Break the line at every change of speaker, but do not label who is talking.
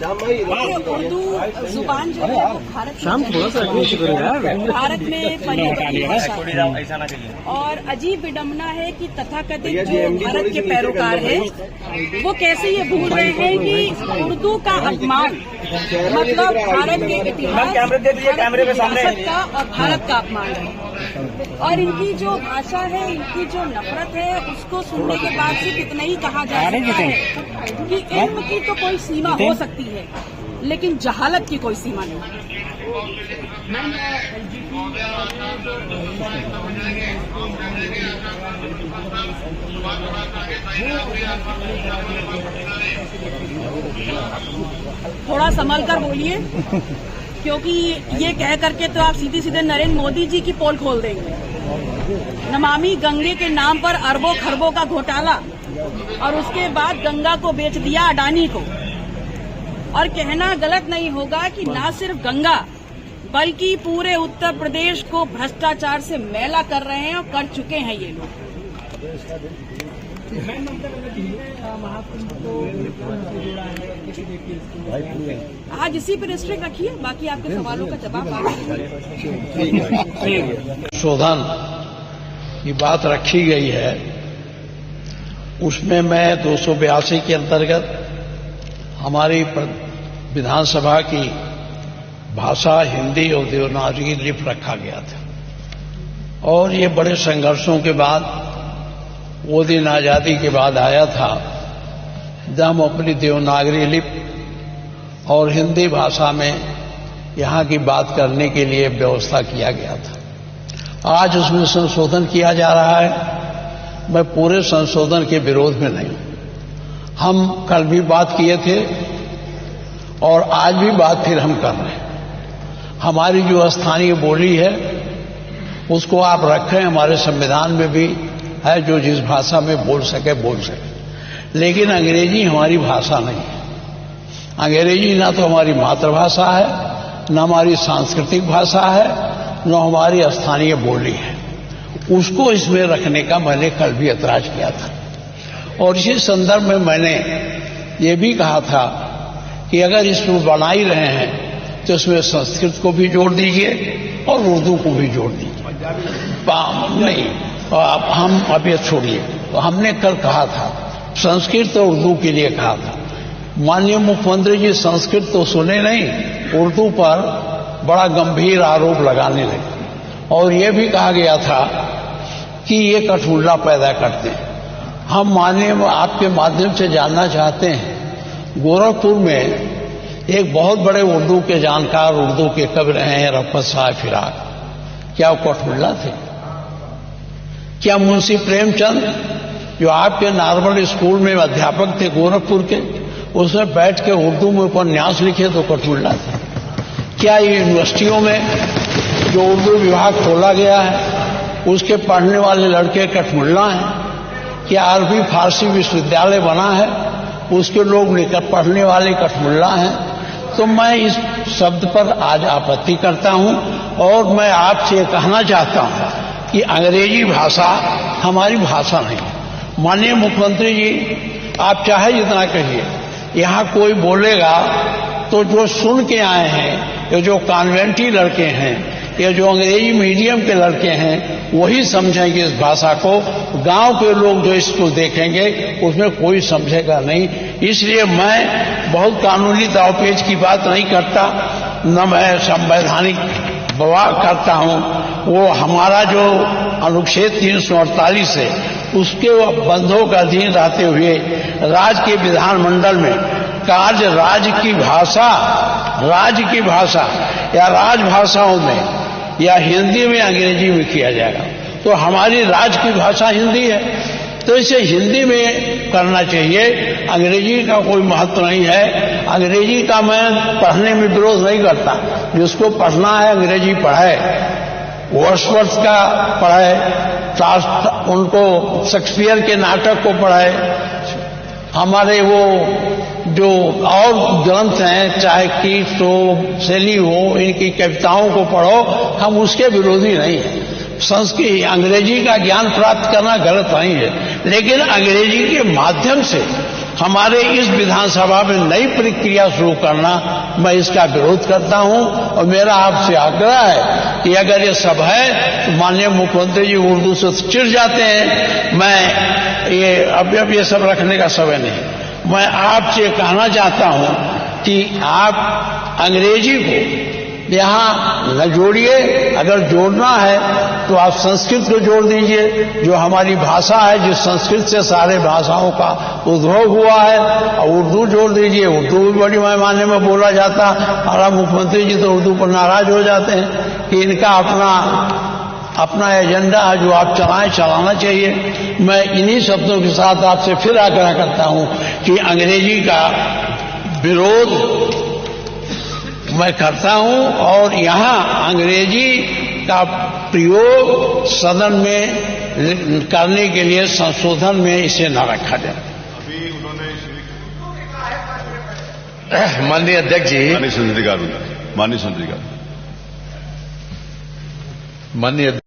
उर्दू जुबान जो है वो भारत में परिवर्तित भाषा है। और अजीब विडम्बना है कि तथाकथित जो भारत के पैरोकार हैं वो कैसे ये भूल रहे हैं कि उर्दू का अपमान मतलब भारत के इतिहास का और भारत का अपमान है। और इनकी जो भाषा है, इनकी जो नफरत है, उसको सुनने के बाद सिर्फ इतना ही कहा जा सकता है कि इल्म की तो कोई सीमा हो सकती है लेकिन जहालत की कोई सीमा नहीं। थोड़ा संभल कर बोलिए, क्योंकि ये कह करके तो आप सीधे सीधे नरेंद्र मोदी जी की पोल खोल देंगे। नमामि गंगे के नाम पर अरबों खरबों का घोटाला और उसके बाद गंगा को बेच दिया अडानी को। और कहना गलत नहीं होगा कि न सिर्फ गंगा बल्कि पूरे उत्तर प्रदेश को भ्रष्टाचार से मैला कर रहे हैं और कर चुके हैं ये लोग। आज इसी पर रिस्ट्रिक्ट रखिए, बाकी आपके सवालों का जवाब
संशोधन की बात रखी गई है, उसमें मैं 282 के अंतर्गत हमारी विधानसभा की भाषा हिंदी और देवनागरी लिपि रखा गया था। और ये बड़े संघर्षों के बाद वो दिन आजादी के बाद आया था जब हम अपनी देवनागरी लिपि और हिंदी भाषा में यहाँ की बात करने के लिए व्यवस्था किया गया था। आज उसमें संशोधन किया जा रहा है। मैं पूरे संशोधन के विरोध में नहीं। हम कल भी बात किए थे और आज भी बात फिर हम कर रहे हैं। हमारी जो स्थानीय बोली है उसको आप रखें, हमारे संविधान में भी है जो जिस भाषा में बोल सके। लेकिन अंग्रेजी हमारी भाषा नहीं है। अंग्रेजी ना तो हमारी मातृभाषा है, न हमारी सांस्कृतिक भाषा है, न हमारी स्थानीय बोली है। उसको इसमें रखने का मैंने कल भी ऐतराज किया था। और इसी संदर्भ में मैंने ये भी कहा था कि अगर इसमें बना ही रहे हैं तो इसमें संस्कृत को भी जोड़ दीजिए और उर्दू को भी जोड़ दीजिए। नहीं, हम अभी छोड़िए। तो हमने कल कहा था संस्कृत और उर्दू के लिए कहा था। माननीय मुख्यमंत्री जी संस्कृत तो सुने नहीं, उर्दू पर बड़ा गंभीर आरोप लगाने लगे। और ये भी कहा गया था कि ये कठपुतला पैदा करते हैं। हम माननीय आपके माध्यम से जानना चाहते हैं, गोरखपुर में एक बहुत बड़े उर्दू के जानकार, उर्दू के कवि रहे हैं रफ़त साहब फिराक। क्या वो कठपुतला थे? क्या मुंशी प्रेमचंद जो आपके नॉर्मल स्कूल में अध्यापक थे गोरखपुर के, उसमें बैठ के उर्दू में उपन्यास लिखे तो कठपुतला थे? क्या यूनिवर्सिटियों में जो उर्दू विभाग खोला गया है उसके पढ़ने वाले लड़के कठपुतला हैं? क्या अरबी फारसी विश्वविद्यालय बना है उसके लोग लेकर पढ़ने वाले कठपुतला हैं? तो मैं इस शब्द पर आज आपत्ति करता हूं और मैं आपसे कहना चाहता हूं कि अंग्रेजी भाषा हमारी भाषा नहीं। माननीय मुख्यमंत्री जी, आप चाहे जितना कहिए, यहाँ कोई बोलेगा तो जो सुन के आए हैं, ये जो कॉन्वेंटी लड़के हैं, ये जो अंग्रेजी मीडियम के लड़के हैं, वही समझेंगे इस भाषा को। गांव के लोग जो इसको देखेंगे उसमें कोई समझेगा नहीं। इसलिए मैं बहुत कानूनी दावपेच की बात नहीं करता, न मैं संवैधानिक बवाल करता हूं। वो हमारा जो अनुच्छेद 348 है उसके बंधों का अधीन रहते हुए राज्य के विधानमंडल में कार्य राज्य की भाषा या राजभाषाओं में या हिंदी में अंग्रेजी में किया जाएगा। तो हमारी राज्य की भाषा हिंदी है, तो इसे हिंदी में करना चाहिए। अंग्रेजी का कोई महत्व नहीं है। अंग्रेजी का मैं पढ़ने में विरोध नहीं करता। जिसको पढ़ना है अंग्रेजी पढ़े, वर्ड्सवर्थ का पढ़े, उनको शेक्सपियर के नाटक को पढ़े, हमारे वो जो और ग्रंथ हैं, चाहे कीट्स हो, शैली हो, इनकी कविताओं को पढ़ो। हम उसके विरोधी नहीं हैं। संस्कृत अंग्रेजी का ज्ञान प्राप्त करना गलत नहीं है, लेकिन अंग्रेजी के माध्यम से हमारे इस विधानसभा में नई प्रक्रिया शुरू करना, मैं इसका विरोध करता हूं। और मेरा आपसे आग्रह है कि अगर ये सब है तो माननीय मुख्यमंत्री जी उर्दू से चिढ़ जाते हैं। मैं ये अब ये सब रखने का समय नहीं। मैं आपसे कहना चाहता हूं कि आप अंग्रेजी को यहां न जोड़िए। अगर जोड़ना है तो आप संस्कृत को जोड़ दीजिए, जो हमारी भाषा है, जिस संस्कृत से सारे भाषाओं का उद्भव हुआ है, और उर्दू जोड़ दीजिए। उर्दू भी बड़ी पैमाने में बोला जाता है। हमारा मुख्यमंत्री जी तो उर्दू पर नाराज हो जाते हैं कि इनका अपना एजेंडा है जो आप चलाना चाहिए। मैं इन्हीं शब्दों के साथ आपसे फिर आग्रह करता हूं कि अंग्रेजी का विरोध मैं करता हूं, और यहां अंग्रेजी का प्रयोग सदन में करने के लिए संशोधन में इसे न रखा जाए।
अभी उन्होंने
माननीय अध्यक्ष जी,
माननीय संसदीय कार्य,
माननीय